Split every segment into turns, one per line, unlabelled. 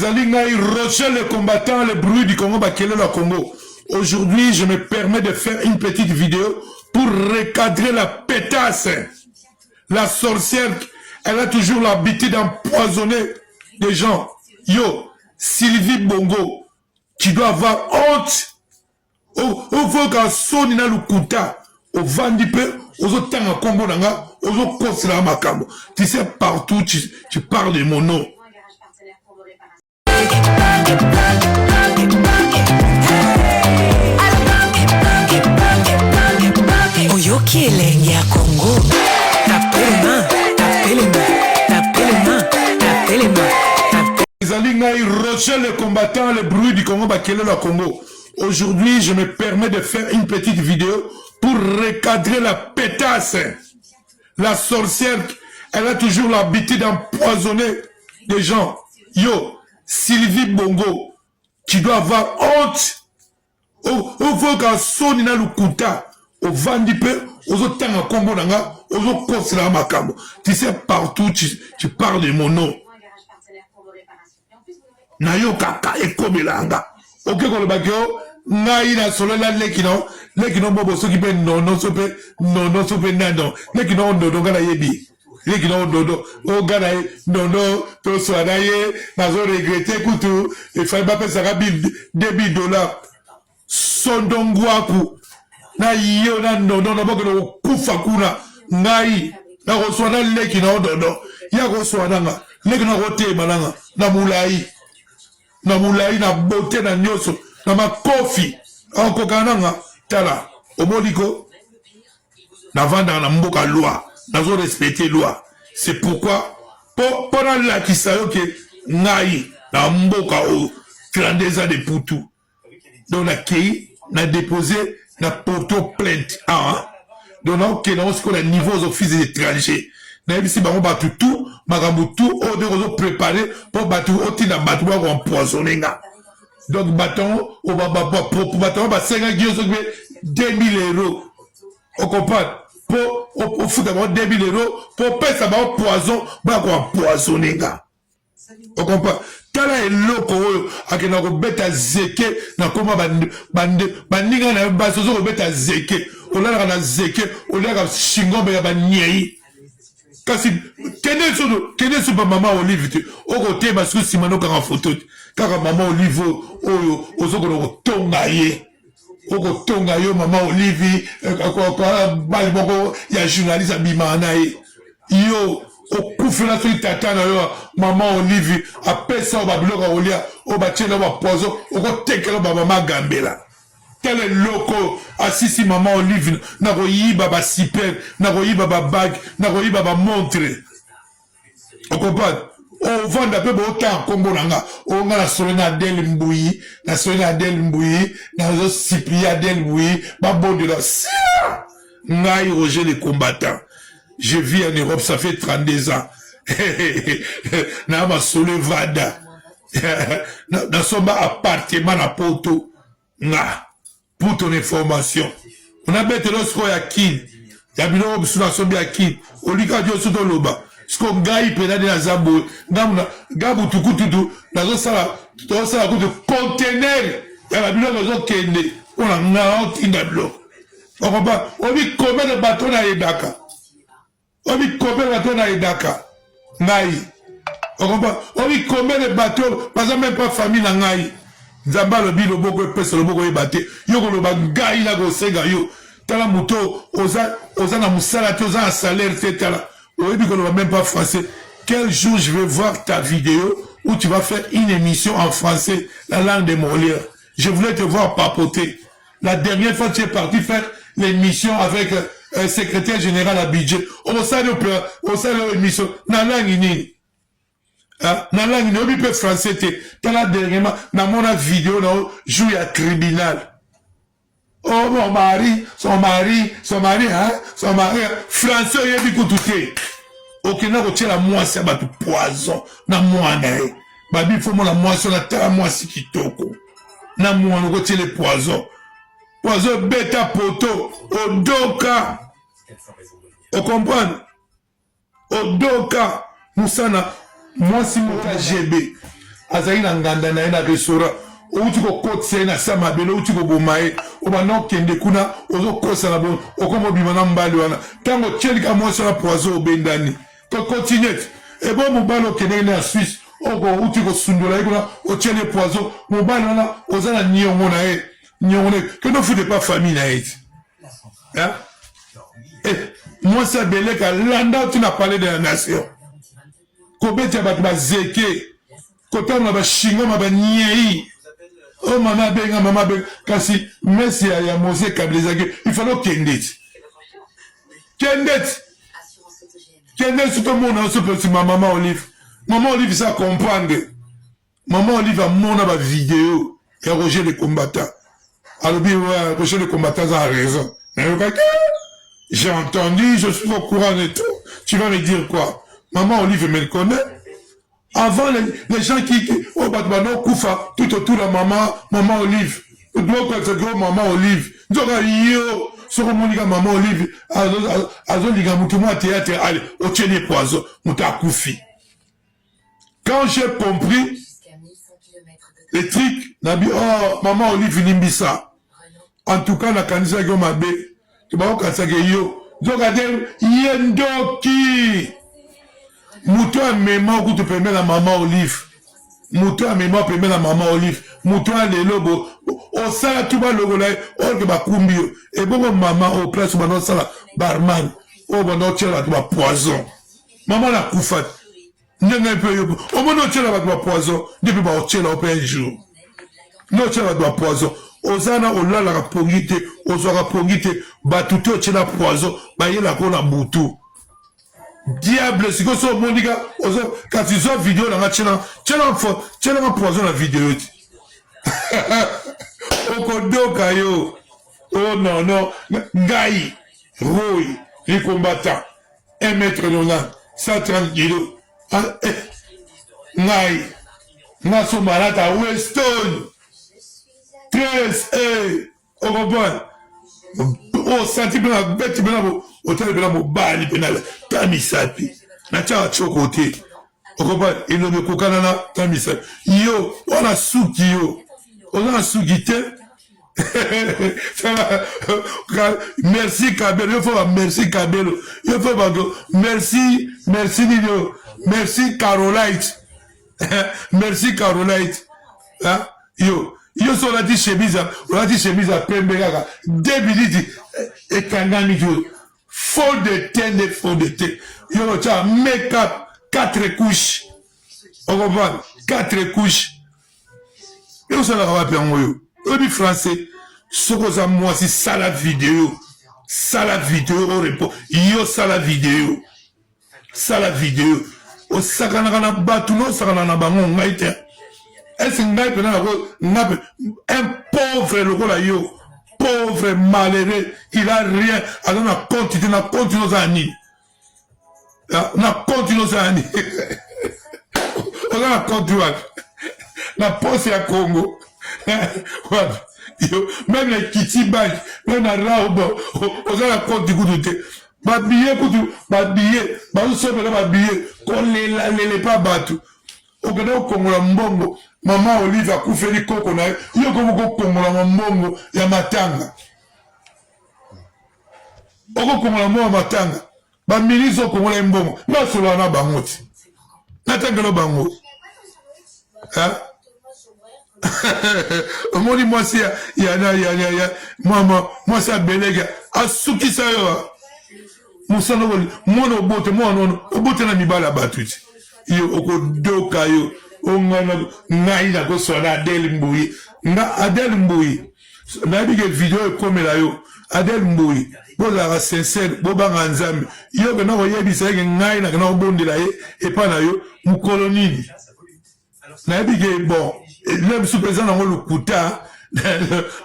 Rochelle le combattant, le bruit du Congo, le Congo. Aujourd'hui, je me permets de faire une petite vidéo pour recadrer la pétasse. La sorcière, elle a toujours l'habitude d'empoisonner des gens. Yo, Sylvie Bongo, tu dois avoir honte. Oh, faut qu'un son ina lukuta, au vendipe, aux autres à Congo nanga, aux autres conseillers à Makambo. Tu sais, partout, tu parles de mon nom.
Oyoki elenge ya Congo.
Tapelema. Rochelle le combattant, le bruit du Congo, le Congo. Aujourd'hui, je me permets de faire une petite vidéo pour recadrer la pétasse. La sorcière, elle a toujours l'habitude d'empoisonner des gens. Yo, Sylvie Bongo, tu dois avoir honte. Oh, faut qu'un son ina lukuta, au vendipe, aux autres à Congo nanga, aux autres conseillers à Makambo. Tu sais, partout, tu parles de mon nom. Nayo kaka ekobelanga. Ok, quand le bagio, ngai na solo la lekino bobo so qui pe non sope nando. Lekino dodo gana yebi. Lekino dodo o gana nono to so anaye na zo regretter kutu e fa ba pesa ka $2 sondongwaku na yo na nono na bokelo kufa kuna ngai na ko so na lekino dodo ya ko so nanga lekino ko te malanga na mulai na beauté na nyoso na makofi encore kananga tala omoliko na vanda na mboka loi nazo respecter loi. C'est pourquoi pendant la kisayo ke ngai na mboka o 32 ans de Poutou donc na kei na déposé na porto plainte donc na ok na ce niveau aux offices étrangers na bisi bango batu tout makambu tout o de ko préparer pour batu otina batu ba ko empoisonner nga. Donc bâton au bâton ba 5 gioso 2000 €. On comprend pour au foot d'abord 2000 € pour payer ça ba poison ba ko empoisonner nga. On comprend tala eloko akena ko beta zeke na koma bandinga na baso ko beta zeke olala na zeke olala shingombe ya banyei. Kasi kene so ba mama Olive tu o côté parce que simano ka photo kaka mama Olive oyo ozoko ko tonga ye o ko tonga yo mama Olive ko bali boko ya journaliste bima na ye yo o kufela so tata na yo mama Olive apesa ba biloko olia o ba chela ba pozo o ko tekela ba mama Gambela. Quel est loco assisi maman Olive na ko yiba ba super na ko yiba ba bag na ko yiba ba montre. On comprend on vend un peu autant Congo nanga on nga na solena del mbuyi na solena del mbuyi na zo Cyprien del mbuyi ba bonde la ngai Roger le combattant. Je vis en Europe, ça fait 32 ans. Na ma solevada na somba appartement na Porto nga. Pour ton information, on a bête lorsqu'on y a qui, il y a bien une situation bien qui, au lieu de se loba, ce qu'on gagne pendant des azabos, gabu tout tout, dans ça de conteneur, il y a bien une kende, on a un indablo. On comprend, on dit combien de bateaux na Edaka, on dit combien de bateaux na Edaka, Naï, on comprend, on dit combien de bateaux, par exemple même pas famille na Naï. Zamba le bilo boko pesa le boko ebate yoko lo bagai la go senga yo tala muto oza na musala te oza na salaire te tala oyebi ko lo même pas français. Quel jour je vais voir ta vidéo où tu vas faire une émission en français la langue de Molière. Je voulais te voir papoter. La dernière fois tu es parti faire l'émission avec un secrétaire général à budget on sait l'émission na langue nini. Na langue ne peut français te tala dernièrement na mon vidéo na joue à tribunal. Oh mon mari son mari français yebi kututé. Ok na ko tela moi ça ba poison na moi na e babi faut mon la moi sur la terre moi si kitoko na moi ko tela poison beta poto odoka o comprendre odoka musana. Moi, si mon GB, azali na nganda na ye na restaurant outi kokotisa ye na sa mabele outi koboma ye obanda okende kuna ozokosa na bo okomobima na mobali wana ntango otielika mwasi wana poison obendani kokontinue ebo mobali okendeki na ya Suisse outi kosundola ye kuna otieli ye poison mobali wana oza na niongo na ye que ne foutez pas famille na ye ti mwasi abeleka landa tu na parler de la nation kobeta bato bazeke kotanga bashingama banyei o mama benga mama benga kasi mesi ya Mose Kablezaki il fallait kendet tout le monde a ce petit maman Olive ça comprendre maman Olive a mon ba vidéo et Roger les combattants alors bien Roger les combattants a raison j'ai entendu je suis au courant de tout tu vas me dire quoi maman Olive me connaît. Avant les gens qui au Batmano Koufa tout autour de maman Olive. Maman Olive. Donc yo sur maman Olive azoliga mutu moi théâtre allez au télé poison muta koufi. Quand j'ai compris les trucs nabi oh maman Olive limbisa. En tout cas la kanisa go mabe. Tu vas kanisa yo. Donc adel yendoki Mouton à mémoire que tu permets la maman Olive. Mouton à mémoire permet la maman Olive. Mouton à l'élobo. Au sala tout bas logo là. Or que ba kumbio. Et bon maman au place où on sala barman. Oh bon on tient la poison. Maman la koufat. N'en peu yo. Au bon on tient la poison. Depuis ba on tient la un jour. Non tient la poison. Ozana ola la pongite. Ozara pongite. Ba tout tient la poison. Ba yé la kona boutou. Diable, c'est que ça, mon gars, quand ils ont vidéo, là, tu as un poison la vidéo. Oh non, Gaï, Roy, les combattants, 1m90, 130 kilos. Gaï, Nasso malade à Weston, 13, au revoir. Oh, senti bien la bête, hôtel de la mobile, pénal, Tamisapi, Nacha Chocoté, Okoba, et le Kokanana, Tamisapi. Yo, on a souki, on a soukité. Merci Kabelo, il faut merci Kabelo, il faut merci Nino, merci Carolite, merci Carolite, hein, yo. Yo so la di chemise à Pembega, 2 minutes et Kangami faux de thé. Yo tu as make-up 4 couches. On comprend 4 couches. Yo ça la va bien yo. Obi français, sokoza moi si ça la vidéo au repos. Yo ça la vidéo. O sakana na batu no sakana na bango ngaite. Est-ce un pauvre le pauvre malheureux, il a rien, alors on a continué nos années. On a continué nos années. On a continué. La poste à Congo. Même les Kitty Bank, même la Raobo, on a continué. Ma billet, qu'on les pas battu. Au Congo, la mbongo. Maman Olive a coupé les coco na yo comme la mbongo ya matanga. Oko comme la mbongo matanga. Ba ministre comme la mbongo. Na solo na bangoti. Na tanga no bango. Hein? Omoni moi si ya maman moi ça belega asuki sa yo. Musano woli mono bote obote na mibala batuti. Yo oko doka yo. Ngai na ko sona Adel Mbouyi na bige vidéo comme la yo Adel Mbouyi bo la sincère bo banga nzambe yo na ko yebisa ngai na ko bondela ye et pas na yo mu kolonini na bige bon même sous présent dans le kuta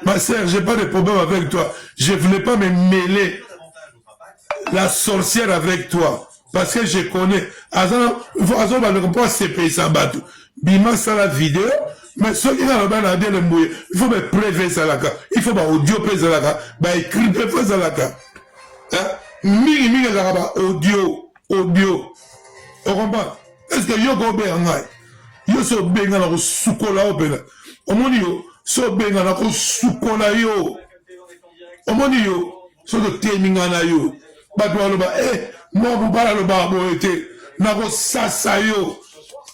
ma sœur j'ai pas de problème avec toi je voulais pas me mêler la sorcière avec toi parce que je connais Azan va ne pas se payer ça bateau. Bima ça la vidéo, mais ce qui est là bas il faut me prévenir ça là, il faut audio prévenir ça là, écrire prévenir ça là. Mini là audio. On comprend? Est-ce que yo go be ngai? Yo yo so benga na ko sukola opena omoni yo so benga na ko sukola yo omoni yo so to teminga na yo bato aloba mo bubala loba bo ete na ko sasa yo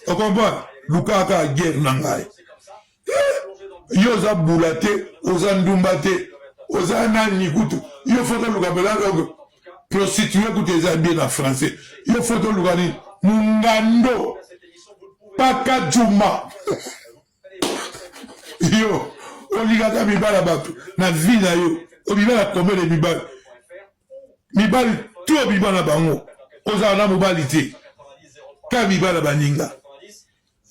o comprend lukaka guerre na ngai yo za bulate oza ndumba te oza nani kutu yo foto luka belaka prostituée kutu eza bien na français yo foto luka ni mungando paka juma yo oligata mibala bato na vie na yo obibala combien de mibali to obibala bango ozala na mobali te ka mibala baninga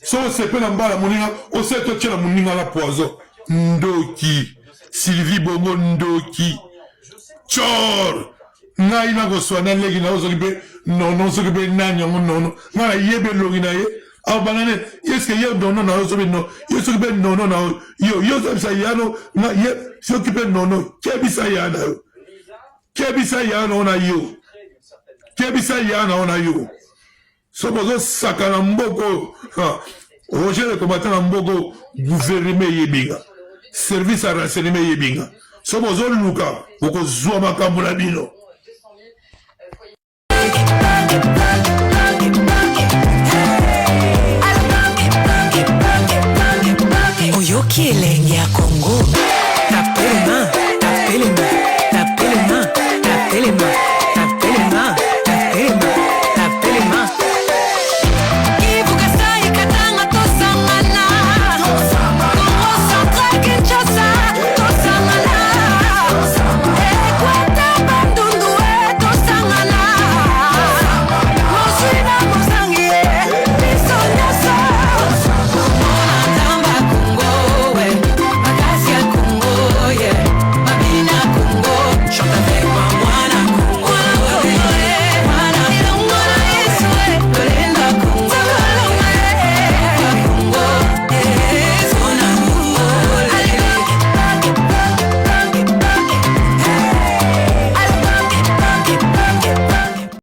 so sepe na mbala moninga ose totie na moninga na poison ndoki Sylvie Bongo ndoki chor ngai na koswa na leki na ozoki pe nono soki pe nani yango nono ngana yebe longi na ye au banane yeske ye nono na ozo pe no yesoki pe nono na yo sabisa yano na ye soki pe nono kebisa yana yo kebisa yana ona yo kebisa yana ona yo so bozo saka na mboko Roger le combattant na mboko gouvernement yebinga service à renseignement yebinga so bozo luka boko zwa makambo na bino
Oyoki elengi ya Congo. Tapelema, tapelema, tapelema, tapelema.